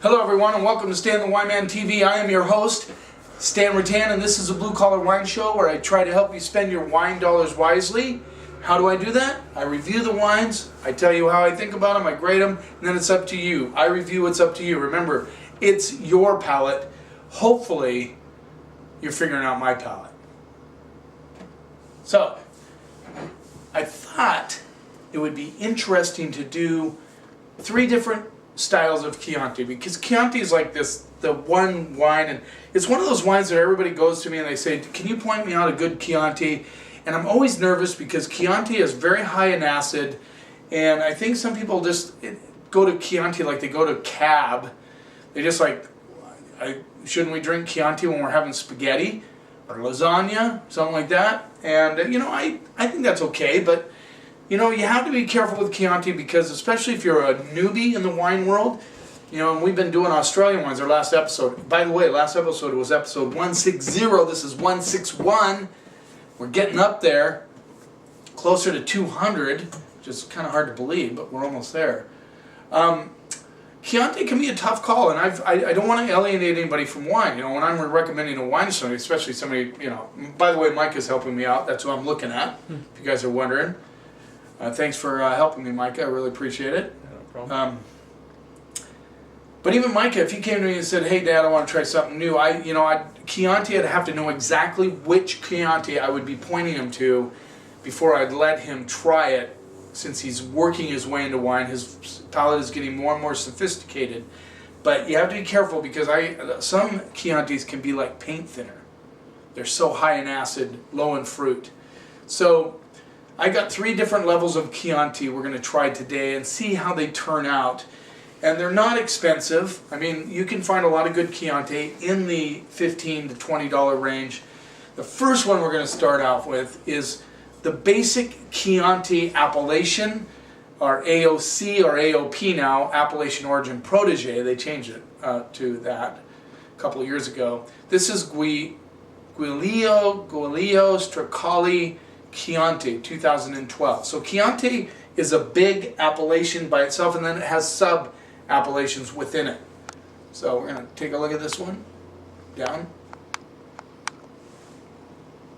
Hello everyone and welcome to Stan the Wine Man TV. I am your host, Stan Rattan, and this is a blue collar wine show where I try to help you spend your wine dollars wisely. How do I do that? I review the wines, I tell you how I think about them, I grade them, and then it's up to you. I review, it's up to you. Remember, it's your palate. Hopefully, you're figuring out my palate. So, I thought it would be interesting to do 3 different styles of Chianti, because Chianti is like the one wine, and it's one of those wines that everybody goes to me and they say, can you point me out a good Chianti? And I'm always nervous because Chianti is very high in acid, and I think some people just go to Chianti like they go to Cab. They just like, shouldn't we drink Chianti when we're having spaghetti or lasagna, something like that? And you know, I think that's okay, but you know, you have to be careful with Chianti because, especially if you're a newbie in the wine world, you know, and we've been doing Australian wines, our last episode. By the way, last episode was episode 160. This is 161. We're getting up there, closer to 200, which is kind of hard to believe, but we're almost there. Chianti can be a tough call, and I don't want to alienate anybody from wine. You know, when I'm recommending a wine to somebody, especially somebody, you know, by the way, Mike is helping me out. That's who I'm looking at, if you guys are wondering. Thanks for helping me, Micah. I really appreciate it. No problem. But even Micah, if he came to me and said, "Hey, Dad, I want to try something new," Chianti, I'd have to know exactly which Chianti I would be pointing him to before I'd let him try it. Since he's working his way into wine, his palate is getting more and more sophisticated. But you have to be careful because some Chiantis can be like paint thinner. They're so high in acid, low in fruit. So I got 3 different levels of Chianti we're going to try today and see how they turn out. And they're not expensive. I mean, you can find a lot of good Chianti in the $15 to $20 range. The first one we're going to start off with is the basic Chianti appellation, or AOC or AOP now, Appellation Origin Protégé. They changed it to that a couple of years ago. This is Giulio Stracoli Chianti 2012. So Chianti is a big appellation by itself, and then it has sub-appellations within it. So we're going to take a look at this one. Down.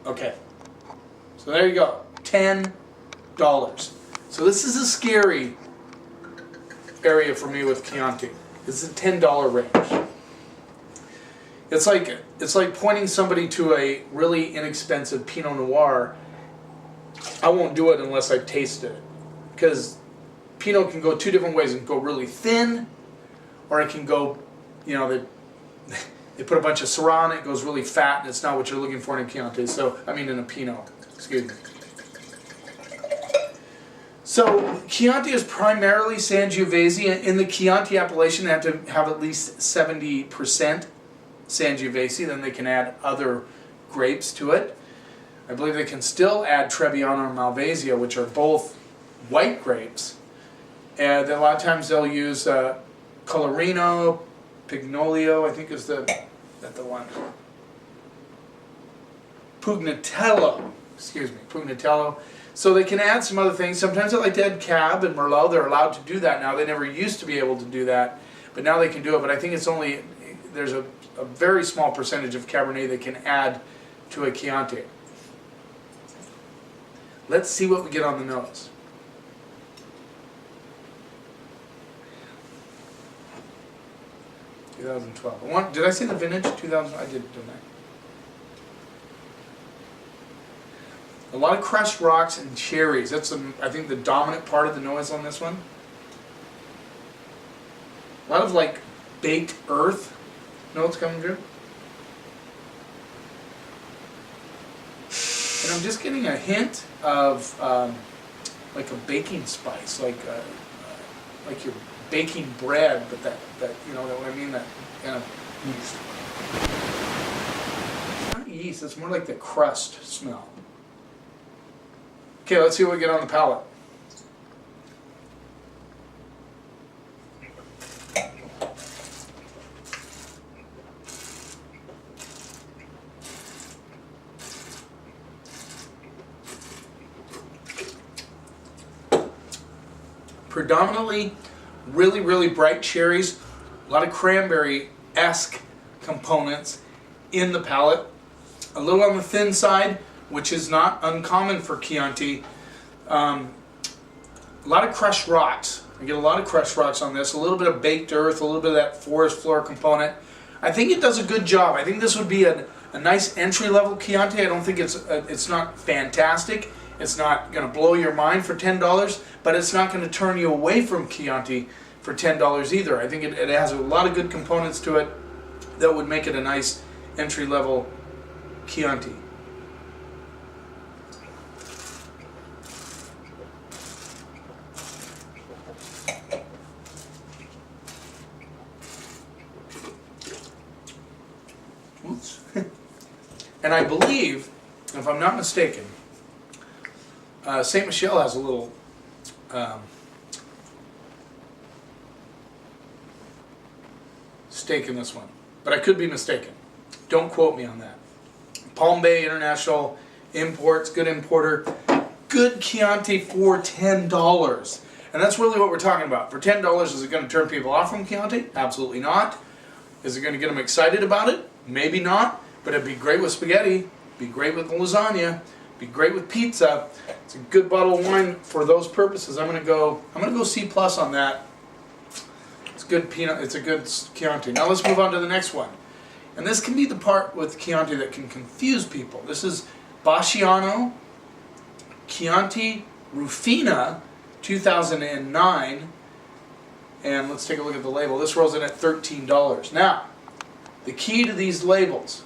Okay. So there you go. $10. So this is a scary area for me with Chianti. This is a $10 range. It's like pointing somebody to a really inexpensive Pinot Noir. I won't do it unless I've tasted it, because Pinot can go 2 different ways. It can go really thin, or it can go, you know, they put a bunch of Syrah in it, it goes really fat, and it's not what you're looking for in a Chianti. So, I mean in a Pinot, excuse me. So, Chianti is primarily Sangiovese. In the Chianti appellation, they have to have at least 70% Sangiovese, then they can add other grapes to it. I believe they can still add Trebbiano or Malvasia, which are both white grapes. And a lot of times they'll use Colorino, Pignolio, I think is the one. Pugnatello, excuse me, Pugnatello. So they can add some other things. Sometimes they like to add Cab and Merlot. They're allowed to do that now. They never used to be able to do that, but now they can do it. But I think it's only, there's a very small percentage of Cabernet they can add to a Chianti. Let's see what we get on the nose. (2012). Did I say the vintage? 2000. I did, didn't I? A lot of crushed rocks and cherries. That's, I think, the dominant part of the nose on this one. A lot of like baked earth notes coming through. And I'm just getting a hint of like a baking spice, like you're baking bread, but that you know what I mean, that kind of yeast. It's not yeast, it's more like the crust smell. Okay, let's see what we get on the palate. Predominantly really, really bright cherries, A lot of cranberry-esque components in the palate. A little on the thin side, which is not uncommon for Chianti. A lot of crushed rocks. I get a lot of crushed rocks on this. A little bit of baked earth, a little bit of that forest floor component. I think it does a good job. I think this would be a nice entry-level Chianti. I don't think it's not fantastic. It's not going to blow your mind for $10, but it's not going to turn you away from Chianti for $10 either. I think it has a lot of good components to it that would make it a nice entry-level Chianti. Oops. And I believe, if I'm not mistaken, St. Michel has a little stake in this one, but I could be mistaken. Don't quote me on that. Palm Bay International Imports, good importer, good Chianti for $10. And that's really what we're talking about. For $10, is it going to turn people off from Chianti? Absolutely not. Is it going to get them excited about it? Maybe not, but it'd be great with spaghetti, be great with lasagna, be great with pizza. It's a good bottle of wine for those purposes. I'm gonna go C+ on that. It's good peanut. It's a good Chianti. Now let's move on to the next one. And this can be the part with Chianti that can confuse people. This is Basciano Chianti Rufina 2009. And let's take a look at the label. This rolls in at $13. Now, the key to these labels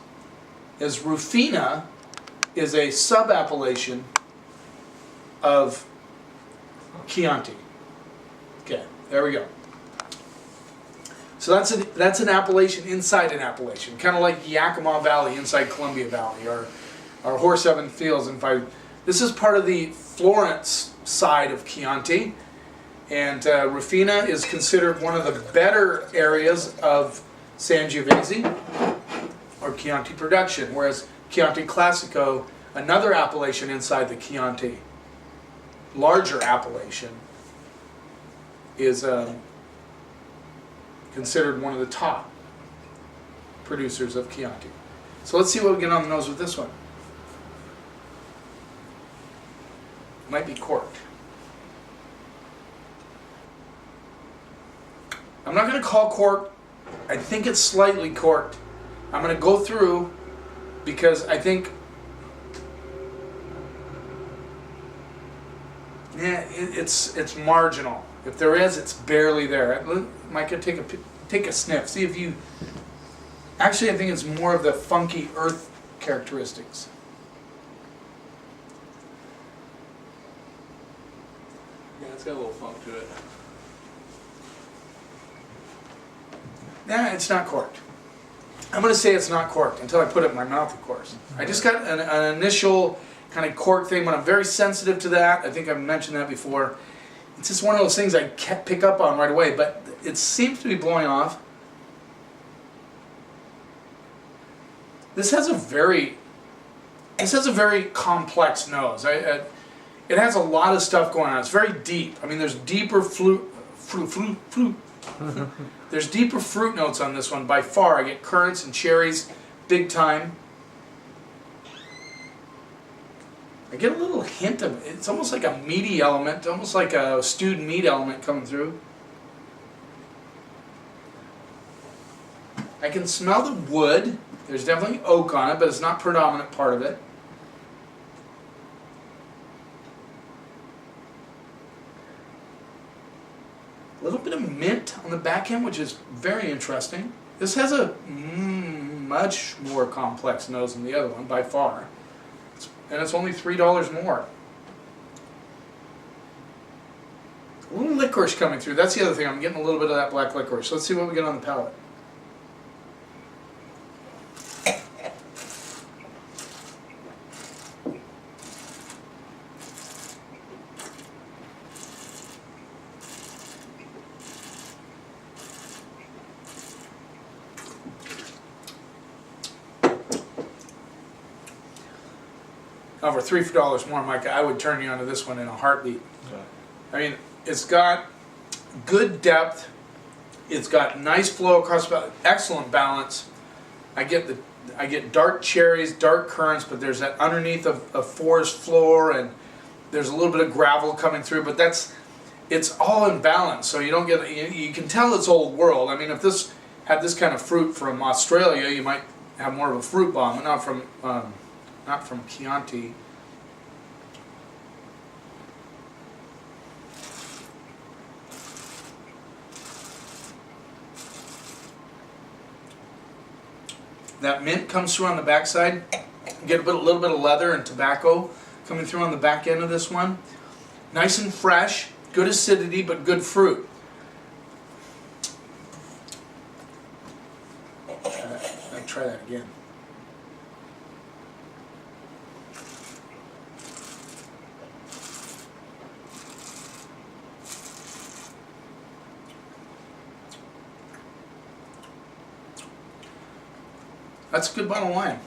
is Rufina is a sub-appellation of Chianti. Okay, there we go. So that's an appellation inside an appellation, kind of like Yakima Valley inside Columbia Valley, or Horse Heaven Fields. And this is part of the Florence side of Chianti, and Rufina is considered one of the better areas of Sangiovese or Chianti production, whereas Chianti Classico, another appellation inside the Chianti, larger appellation, is considered one of the top producers of Chianti. So let's see what we get on the nose with this one. Might be corked. I'm not going to call corked. I think it's slightly corked. I'm going to go through because I think it's marginal. If there is, it's barely there. Micah, take a sniff. See if you... Actually, I think it's more of the funky earth characteristics. Yeah, it's got a little funk to it. Yeah, it's not corked. I'm going to say it's not corked until I put it in my mouth, of course. I just got an initial kind of cork thing, but I'm very sensitive to that. I think I've mentioned that before. It's just one of those things I can't pick up on right away, but it seems to be blowing off. This has a very complex nose. It has a lot of stuff going on. It's very deep. I mean, there's deeper There's deeper fruit notes on this one by far. I get currants and cherries, big time. I get a little hint of, it's almost like a meaty element, almost like a stewed meat element coming through. I can smell the wood. There's definitely oak on it, but it's not predominant part of it. A little bit of mint on the back end, which is very interesting. This has a much more complex nose than the other one, by far. And it's only $3 more. A little licorice coming through. That's the other thing. I'm getting a little bit of that black licorice. Let's see what we get on the palate. Now for $3 more, Micah, I would turn you onto this one in a heartbeat. Okay. I mean, it's got good depth. It's got nice flow across, excellent balance. I get dark cherries, dark currants, but there's that underneath of forest floor, and there's a little bit of gravel coming through, but it's all in balance, so you don't get, you can tell it's old world. I mean, if this had this kind of fruit from Australia, you might have more of a fruit bomb, not from Chianti. That mint comes through on the backside. You get a little bit of leather and tobacco coming through on the back end of this one. Nice and fresh, good acidity, but good fruit. I'll try that again. That's a good bottle of wine.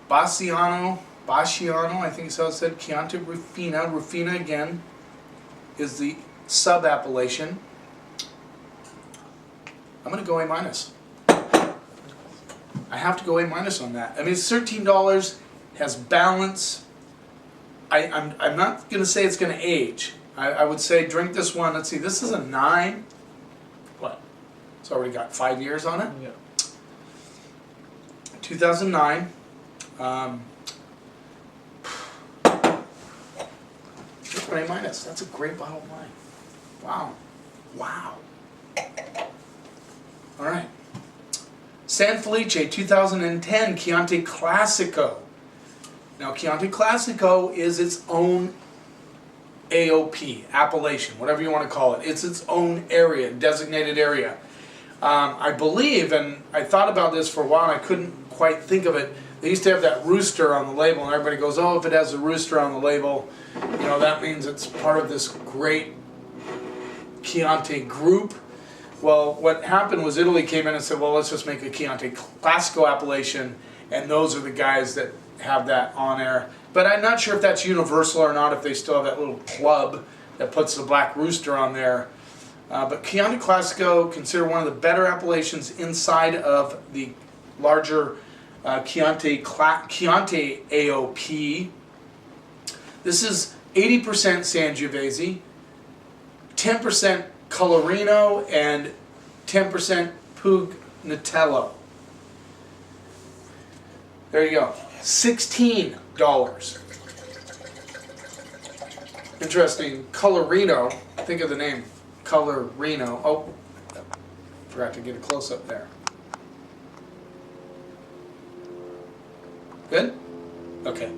Basciano, I think is how it said, Chianti Rufina. Rufina, again, is the sub-appellation. I'm going to go A-. I have to go A- on that. I mean, it's $13, has balance. I'm not going to say it's going to age. I would say drink this one. Let's see, this is a 9. What? It's already got 5 years on it. Yeah. 2009. A-. That's a great bottle of wine. Wow. Wow. All right. San Felice 2010 Chianti Classico. Now Chianti Classico is its own AOP, appellation, whatever you want to call it. It's its own area, designated area. I believe, and I thought about this for a while and I couldn't quite think of it, they used to have that rooster on the label, and everybody goes, oh, if it has a rooster on the label, you know, that means it's part of this great Chianti group. Well, what happened was Italy came in and said, well, let's just make a Chianti Classico appellation, and those are the guys that have that on there. But I'm not sure if that's universal or not, if they still have that little club that puts the black rooster on there. But Chianti Classico, considered one of the better appellations inside of the larger Chianti AOP. This is 80% Sangiovese, 10% Colorino, and 10% Pugnatello. There you go. $16. Interesting. Colorino. Think of the name. Colorino. Oh, forgot to get a close up there. Good? Okay.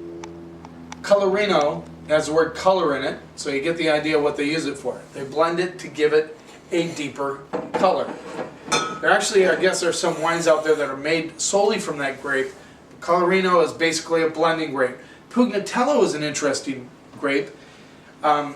Colorino has the word color in it, so you get the idea what they use it for. They blend it to give it a deeper color. There actually, I guess, there are some wines out there that are made solely from that grape. Colorino is basically a blending grape. Pugnatello is an interesting grape. I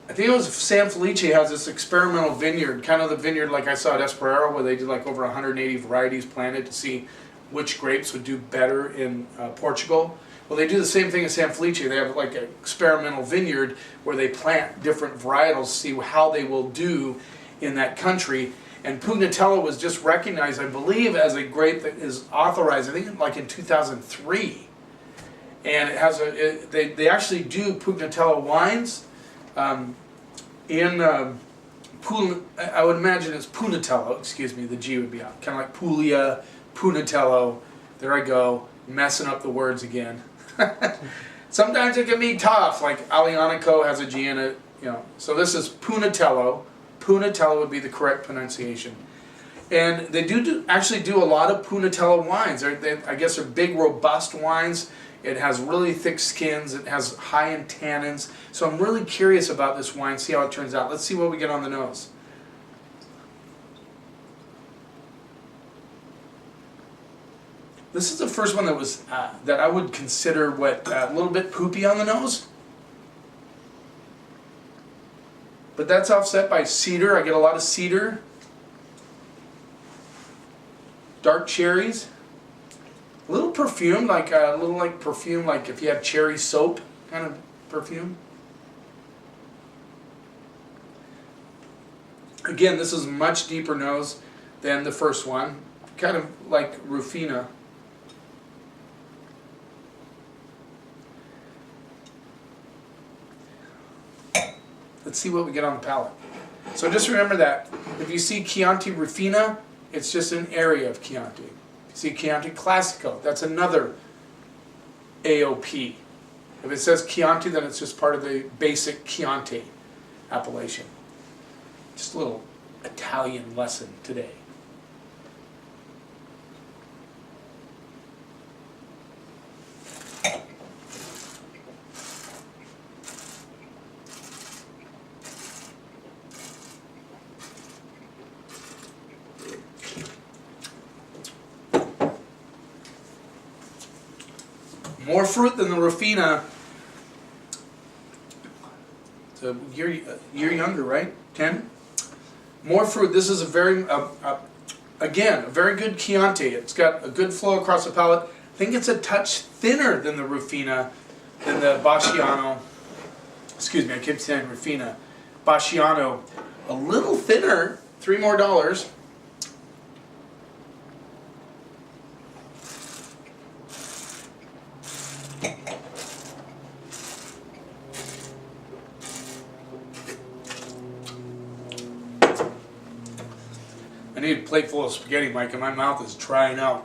think it was San Felice has this experimental vineyard, kind of the vineyard like I saw at Esperaro, where they did like over 180 varieties planted to see which grapes would do better in Portugal. Well, they do the same thing in San Felice. They have like an experimental vineyard where they plant different varietals to see how they will do in that country. And Pugnatello was just recognized, I believe, as a grape that is authorized, I think like in 2003. And it has they actually do Pugnatello wines I would imagine it's Punatello, excuse me, the G would be out. Kind of like Puglia, Punatello. There I go, messing up the words again. Sometimes it can be tough, like Alianico has a G in it, you know. So this is Punatello. Punatello would be the correct pronunciation. And they actually do a lot of Punatello wines. I guess they're big, robust wines. It has really thick skins. It has high in tannins. So I'm really curious about this wine, see how it turns out. Let's see what we get on the nose. This is the first one that was that I would consider a little bit poopy on the nose. But that's offset by cedar. I get a lot of cedar. Dark cherries. A little perfume, like perfume, like if you have cherry soap kind of perfume. Again, this is much deeper nose than the first one, kind of like Rufina. Let's see what we get on the palate. So just remember that if you see Chianti Rufina, it's just an area of Chianti. If you see Chianti Classico, that's another AOP. If it says Chianti, then it's just part of the basic Chianti appellation. Just a little Italian lesson today. More fruit than the Rufina. It's a year younger, right? 10? More fruit. This is a very, again, a very good Chianti. It's got a good flow across the palate. I think it's a touch thinner than the Rufina, than the Basciano. Excuse me, I keep saying Rufina. Basciano. A little thinner, $3 more. I need a plate full of spaghetti, Mike, and my mouth is drying out.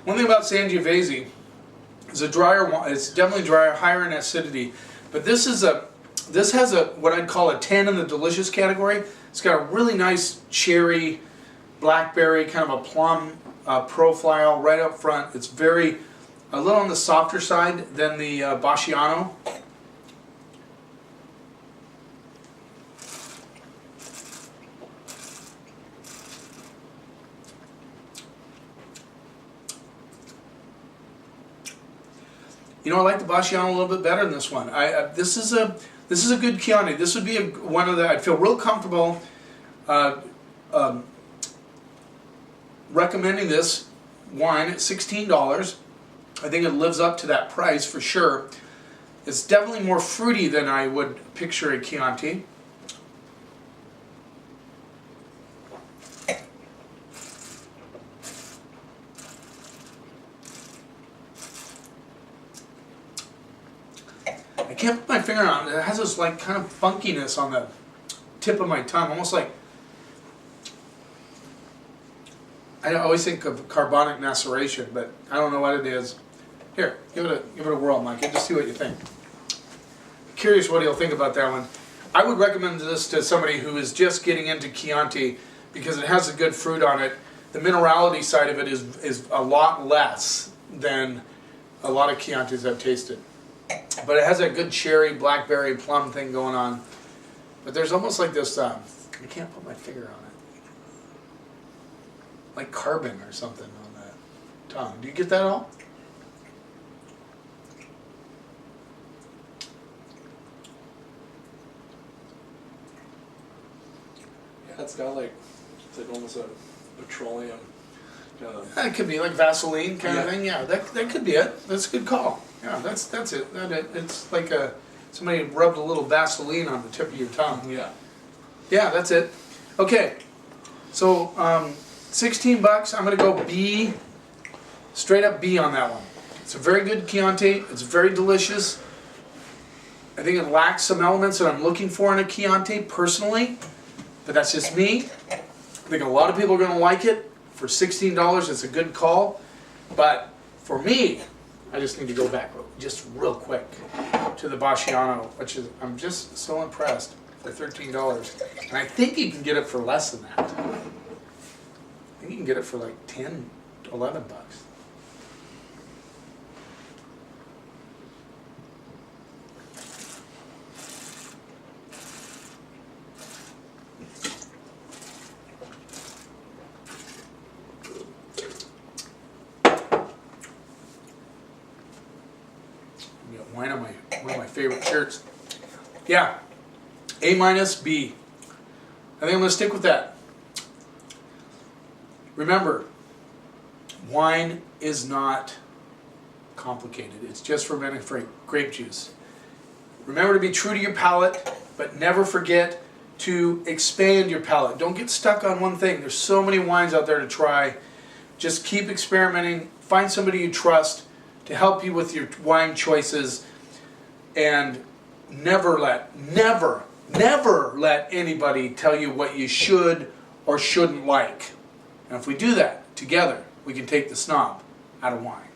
One thing about Sangiovese is a drier. It's definitely drier, higher in acidity. But this has a what I'd call a 10 in the delicious category. It's got a really nice cherry, blackberry, kind of a plum profile right up front. It's a little on the softer side than the Basciano. You know, I like the Basciano a little bit better than this one. This is a good Chianti. This would be one of the. I'd feel real comfortable recommending this wine at $16. I think it lives up to that price for sure. It's definitely more fruity than I would picture a Chianti. I can't put my finger on it. It has this like kind of funkiness on the tip of my tongue, almost like I always think of carbonic maceration, but I don't know what it is. Here, give it a whirl, Mike, and just see what you think. Curious what he'll think about that one. I would recommend this to somebody who is just getting into Chianti because it has a good fruit on it. The minerality side of it is a lot less than a lot of Chiantis I've tasted. But it has a good cherry, blackberry, plum thing going on. But there's almost like this, I can't put my finger on it. Like carbon or something on that tongue. Do you get that all? Yeah, it's got like, it's like almost a petroleum. That could be like Vaseline kind of thing. Yeah, that could be it. That's a good call. Yeah, that's it. It's like somebody rubbed a little Vaseline on the tip of your tongue. Yeah. Yeah, that's it. Okay, so $16. I'm gonna go B, straight up B on that one. It's a very good Chianti. It's very delicious. I think it lacks some elements that I'm looking for in a Chianti personally, but that's just me. I think a lot of people are gonna like it. For $16, it's a good call, but for me, I just need to go back just real quick to the Basciano, which is, I'm just so impressed for $13. And I think you can get it for less than that. I think you can get it for like 10, 11 bucks. Wine on one of my favorite shirts. Yeah, A minus B. I think I'm going to stick with that. Remember, wine is not complicated. It's just fermented grape juice. Remember to be true to your palate, but never forget to expand your palate. Don't get stuck on one thing. There's so many wines out there to try. Just keep experimenting. Find somebody you trust to help you with your wine choices, and never let anybody tell you what you should or shouldn't like. And if we do that together, we can take the snob out of wine.